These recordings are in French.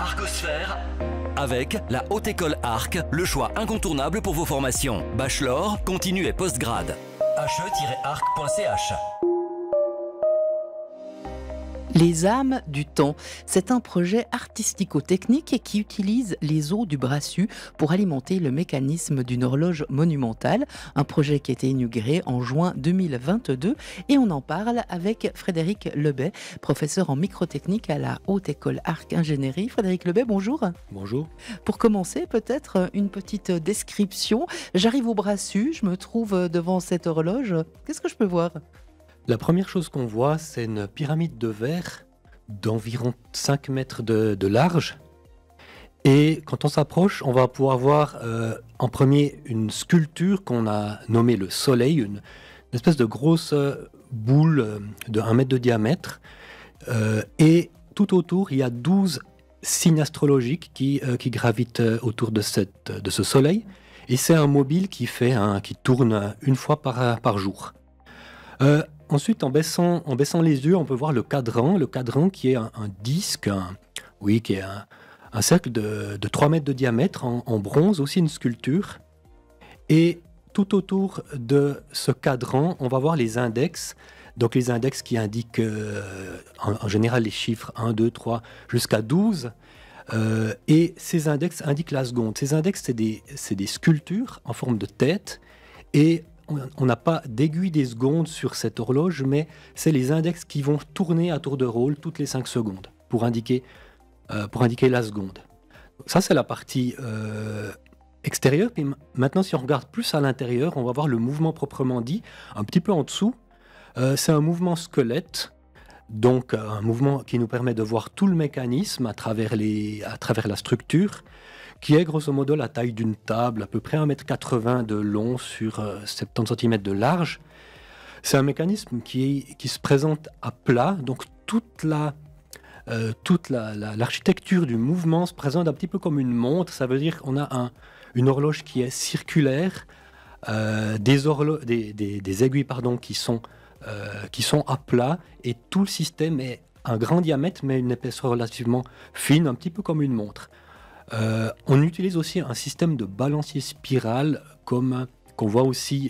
Arcosphère avec la Haute École Arc, le choix incontournable pour vos formations. Bachelor, continu et postgrad. he-arc.ch. Les âmes du temps, c'est un projet artistico-technique qui utilise les eaux du Brassus pour alimenter le mécanisme d'une horloge monumentale. Un projet qui a été inauguré en juin 2022 et on en parle avec Frédéric Lebet, professeur en microtechnique à la Haute École Arc Ingénierie. Frédéric Lebet, bonjour. Bonjour. Pour commencer, peut-être une petite description. J'arrive au Brassus, je me trouve devant cette horloge. Qu'est-ce que je peux voir ? La première chose qu'on voit, c'est une pyramide de verre d'environ 5 mètres de large. Et quand on s'approche, on va pouvoir voir en premier une sculpture qu'on a nommée le Soleil, une espèce de grosse boule de 1 mètre de diamètre. Et tout autour, il y a 12 signes astrologiques qui gravitent autour de ce Soleil. Et c'est un mobile qui tourne une fois par jour. Ensuite, en baissant les yeux, on peut voir le cadran qui est un disque, qui est un cercle de 3 mètres de diamètre en bronze, aussi une sculpture. Et tout autour de ce cadran, on va voir les index. Donc les index qui indiquent en général les chiffres 1, 2, 3 jusqu'à 12. Et ces index indiquent la seconde. Ces index, c'est des sculptures en forme de tête. Et on n'a pas d'aiguille des secondes sur cette horloge, mais c'est les index qui vont tourner à tour de rôle toutes les 5 secondes pour indiquer la seconde. Ça, c'est la partie extérieure. Puis maintenant, si on regarde plus à l'intérieur, on va voir le mouvement proprement dit, un petit peu en dessous. C'est un mouvement squelette, donc un mouvement qui nous permet de voir tout le mécanisme à travers la structure, qui est grosso modo la taille d'une table, à peu près 1,80 m de long sur 70 cm de large. C'est un mécanisme qui se présente à plat, donc toute l'architecture du mouvement se présente un petit peu comme une montre. Ça veut dire qu'on a une horloge qui est circulaire, des aiguilles qui sont à plat, et tout le système est un grand diamètre mais une épaisseur relativement fine, un petit peu comme une montre. On utilise aussi un système de balancier spirale qu'on voit aussi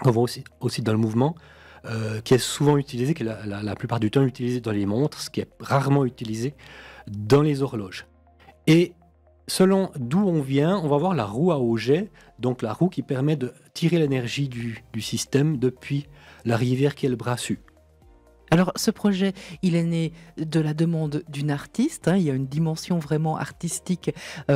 dans le mouvement, qui est souvent utilisé, qui est la plupart du temps utilisé dans les montres, ce qui est rarement utilisé dans les horloges. Et selon d'où on vient, on va voir la roue à auget, donc la roue qui permet de tirer l'énergie du système depuis la rivière qui est le Brassus. Alors, ce projet, il est né de la demande d'une artiste. Il y a une dimension vraiment artistique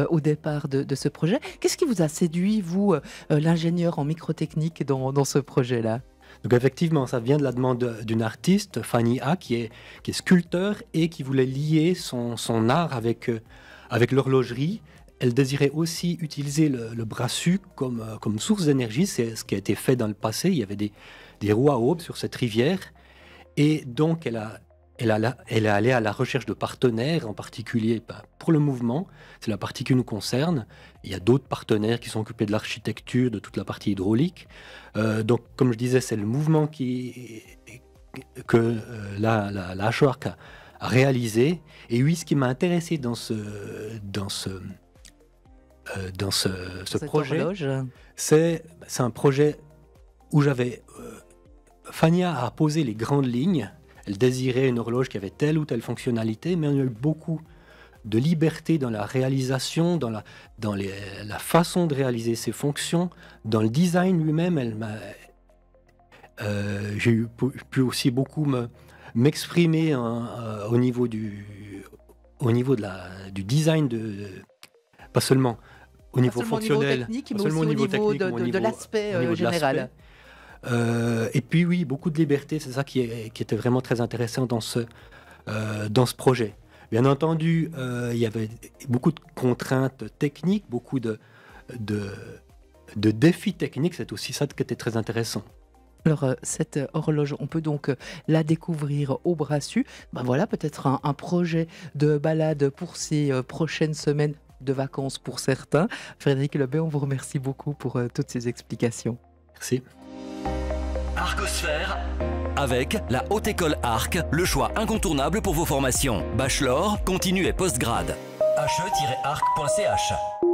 au départ de ce projet. Qu'est-ce qui vous a séduit, vous, l'ingénieur en microtechnique, dans ce projet-là ? Donc effectivement, ça vient de la demande d'une artiste, Fanny A, qui est sculpteur et qui voulait lier son art avec l'horlogerie. Elle désirait aussi utiliser le Brassus comme source d'énergie. C'est ce qui a été fait dans le passé. Il y avait des roues à aubes sur cette rivière. Et donc, elle est allée à la recherche de partenaires, en particulier pour le mouvement. C'est la partie qui nous concerne. Il y a d'autres partenaires qui sont occupés de l'architecture, de toute la partie hydraulique. Donc, comme je disais, c'est le mouvement que la HOARC a réalisé. Et oui, ce qui m'a intéressé dans ce projet, c'est un projet où Fania a posé les grandes lignes. Elle désirait une horloge qui avait telle ou telle fonctionnalité, mais on a eu beaucoup de liberté dans la réalisation, dans la façon de réaliser ses fonctions, dans le design lui-même. J'ai pu aussi beaucoup m'exprimer au niveau du design, pas seulement au niveau fonctionnel, mais aussi au niveau de l'aspect général. Et puis oui, beaucoup de liberté, c'est ça qui était vraiment très intéressant dans ce projet. Bien entendu, il y avait beaucoup de contraintes techniques, beaucoup de défis techniques, c'est aussi ça qui était très intéressant. Alors, cette horloge, on peut donc la découvrir au Brassus. Voilà, peut-être un projet de balade pour ces prochaines semaines de vacances pour certains. Frédéric Lebet, on vous remercie beaucoup pour toutes ces explications. Merci. Arcosphère avec la Haute École Arc, le choix incontournable pour vos formations. Bachelor, continu et postgrad. he-arc.ch